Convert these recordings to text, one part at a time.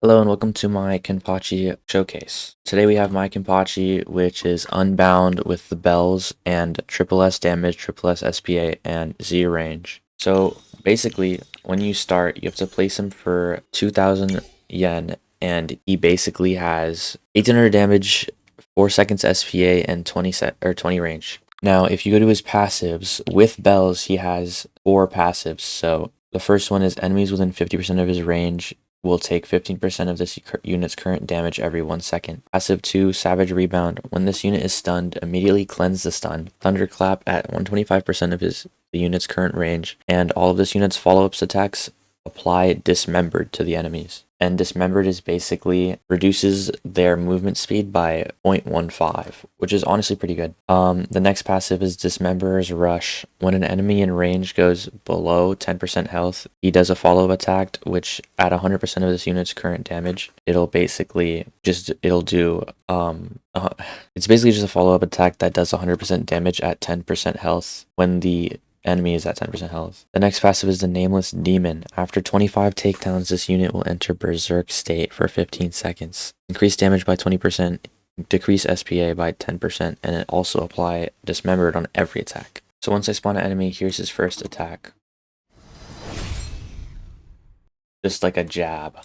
Hello and welcome to my Kenpachi showcase. Today we have my Kenpachi, which is Unbound with the bells and triple S damage, triple S SPA, and Z range. So basically, when you start, you have to place him for 2,000 yen, and he basically has 1800 damage, 4 seconds SPA, and 20 range. Now, if you go to his passives, with bells, he has 4 passives. So the first one is enemies within 50% of his range will take 15% of this unit's current damage every 1 second. Passive 2, Savage Rebound. When this unit is stunned, immediately cleanse the stun. Thunderclap at 125% of the unit's current range, and all of this unit's follow-ups attacks apply Dismembered to the enemies. And Dismembered is basically reduces their movement speed by 0.15, which is honestly pretty good. The next passive is Dismemberer's Rush. When an enemy in range goes below 10% health, he does a follow-up attack, which at 100% of this unit's current damage, it'll basically do it's basically just a follow-up attack that does 100% damage at 10% health when the enemy is at 10% health. The next passive is the Nameless Demon. After 25 takedowns, this unit will enter Berserk state for 15 seconds. Increase damage by 20%, decrease SPA by 10%, and it also apply Dismembered on every attack. So once I spawn an enemy, here's his first attack. Just like a jab.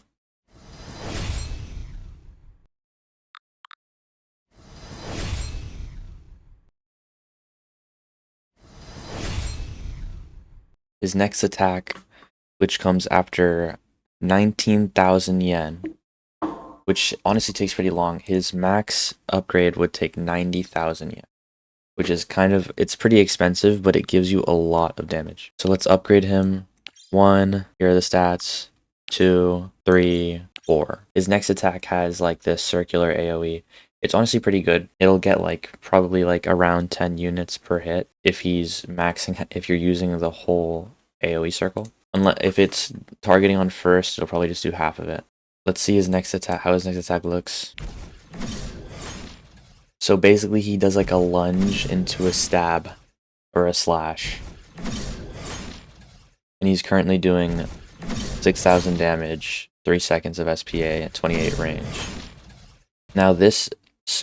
His next attack, which comes after 19,000 yen, which honestly takes pretty long. His max upgrade would take 90,000 yen, which is it's pretty expensive, but it gives you a lot of damage. So let's upgrade him. 1, here are the stats. 2, 3, 4. His next attack has like this circular AoE. It's honestly pretty good. It'll get probably around 10 units per hit if if you're using the whole AoE circle. If it's targeting on first, it'll probably just do half of it. Let's see how his next attack looks. So basically he does like a lunge into a stab or a slash. And he's currently doing 6,000 damage, 3 seconds of SPA, and 28 range. Now this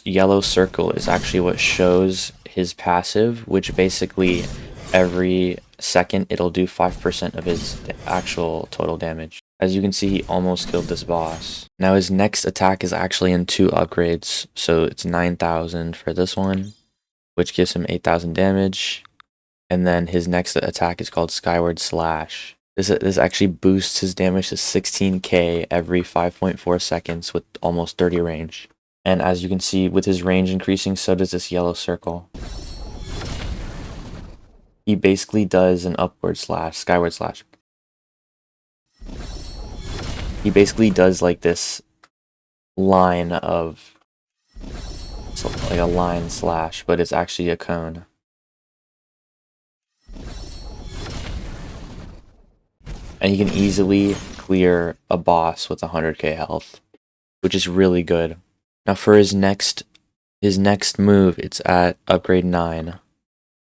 yellow circle is actually what shows his passive, which basically every second it'll do 5% of his actual total damage. As you can see, he almost killed this boss. Now his next attack is actually in 2 upgrades, so it's 9,000 for this one, which gives him 8,000 damage. And then his next attack is called Skyward Slash. This actually boosts his damage to 16k every 5.4 seconds with almost 30 range. And as you can see, with his range increasing, so does this yellow circle. He basically does an upward slash, skyward slash. He basically does like this line of, like a line slash, but it's actually a cone. And you can easily clear a boss with 100k health, which is really good. Now for his next move, it's at upgrade 9.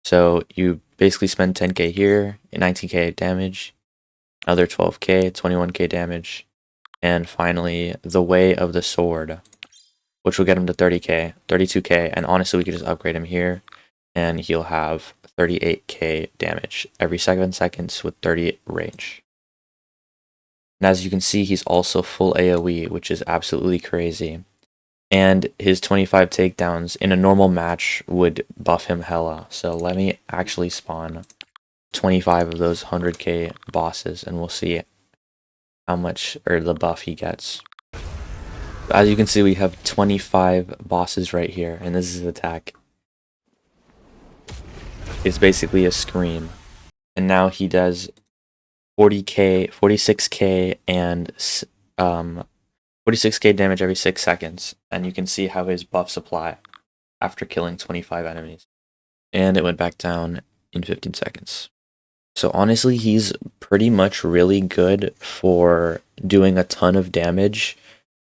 So you basically spend 10k here, 19k damage, another 12k, 21k damage, and finally the Way of the Sword, which will get him to 30k, 32k, and honestly we could just upgrade him here, and he'll have 38k damage every 7 seconds with 30 range. And as you can see, he's also full AoE, which is absolutely crazy. And his 25 takedowns in a normal match would buff him hella. So let me actually spawn 25 of those 100k bosses, and we'll see how much, or the buff he gets. As you can see, we have 25 bosses right here, and this is his attack. It's basically a scream. And now he does 40k, 46k, and 46k damage every 6 seconds, and you can see how his buffs apply after killing 25 enemies. And it went back down in 15 seconds. So honestly, he's pretty much really good for doing a ton of damage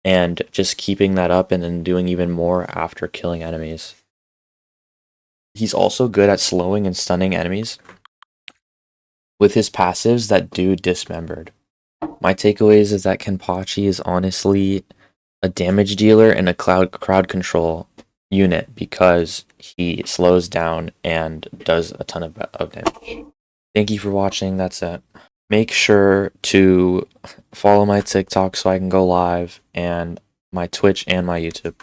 and just keeping that up and then doing even more after killing enemies. He's also good at slowing and stunning enemies with his passives that do Dismembered. My takeaways is that Kenpachi is honestly a damage dealer and a crowd control unit because he slows down and does a ton of damage. Thank you for watching. That's it. Make sure to follow my TikTok so I can go live, and my Twitch and my YouTube.